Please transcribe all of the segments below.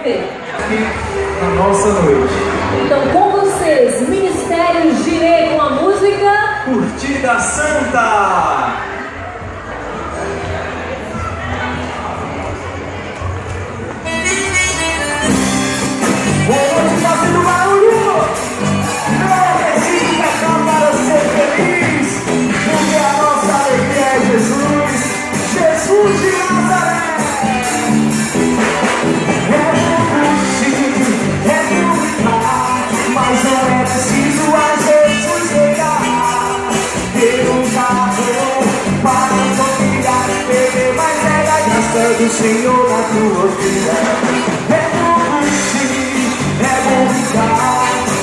ter. Aqui na nossa noite. Então, com vocês, Ministério Jireh com a música Curtida Santa! Hoje fazendo barulho! Não preciso pecar para ser feliz, porque a nossa alegria é Jesus, Jesus de Nazaré! É publicar, mas não é preciso a Jesus chegar. Ter um carro para confiar, beber, mas é da graça do Senhor na tua vida.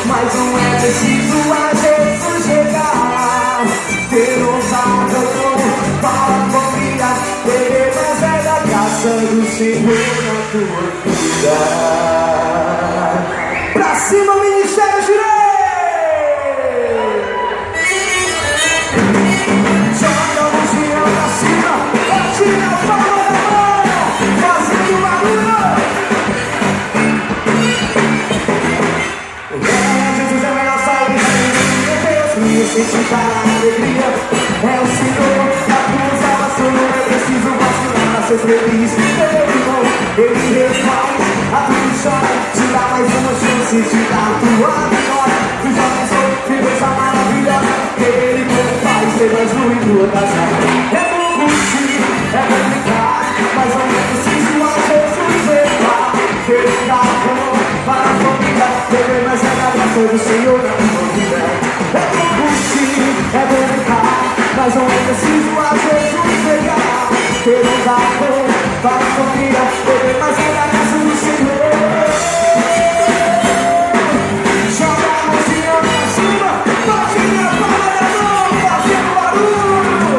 Mas não é preciso a Jesus chegar. Ter ousado para confiar, beber, mas é da graça do Senhor na tua vida. Pra cima, Ministério Jireh! Joga a mãozinha pra cima, atira a palma da mão, fazendo barulho. Sentir a alegria é o Senhor da tua salvação. Não é preciso vacilar pra ser feliz. Meu irmão, Ele refaz a tua história, te dá mais uma chance de dar a tua vitória. Tu já pensou que coisa maravilhosa, Ele como faz ser mais um em tua casa. É bom curtir, é bom brincar, mas não é preciso a Jesus levar. Ter um carro para a família, beber, mas é da graça do Senhor na tua vida. É bom brincar, mas não é preciso a Jesus pegar. Ter um carro para a família, beber, mas é da graça do Senhor. Joga a mãozinha pra cima, bate na palma da mão, fazendo barulho.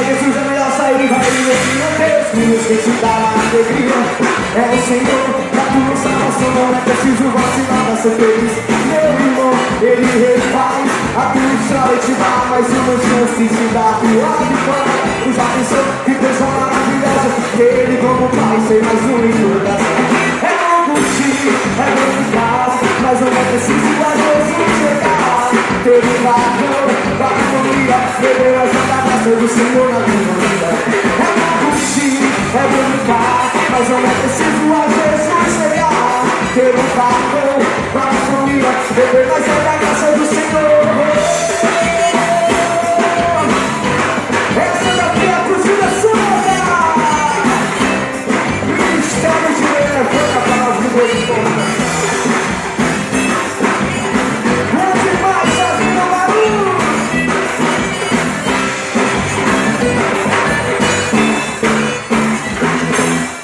Jesus é melhor sair e vai meu Deus, filhos que te dá alegria. É o Senhor da tua salvação, não é preciso vacilar pra ser feliz. Meu irmão, Ele refaz a tua história e te dá mais uma chance de dar a tua vitória. Tu já pensou que coisa maravilhosa, Ele como Pai ser mais um em tua casa. É bom curtir, é bom ficar, mas não é preciso a Jesus chegar. Ter um carro para a família, beber, mas é da graça do Senhor na tua vida. É bom curtir, é bom ficar, mas não é preciso a Jesus chegar. Ter um carro para a família, beber, mas é da graça do Senhor. Essa daqui é a Curtida Santa. Ministério de levanta para as vidas de todas. Onde mais fazendo barulho?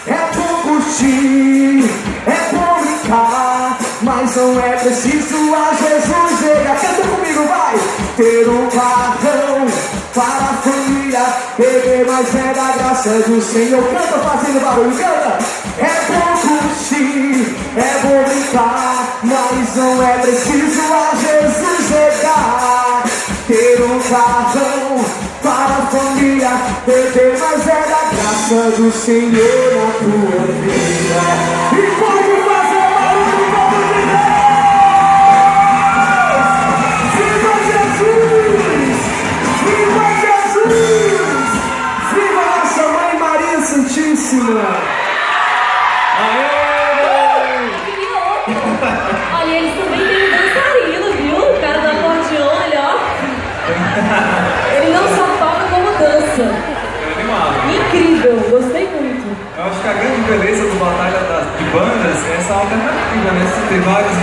É bom curtir, é bom brincar, mas não é preciso a Jesus chegar. Canta comigo, vai! Ter um carrão para a família, beber, mas é da graça do Senhor. Canta fazendo barulho, canta! É bom curtir, é bom brincar, mas não é preciso a Jesus chegar. Ter um carrão para a família, beber, mas é da graça do Senhor na tua vida. E pode fazer barulho, povo de Deus! Viva Jesus! Viva Jesus! Viva nossa Mãe Maria Santíssima! Aê! Olha, eles também têm dançarino, viu? O cara do acordeon, olha, ó. Ele não só toca como dança. Incrível, gostei muito. Eu acho que a grande beleza do Batalha de Bandas é essa alternativa, né? Você tem vários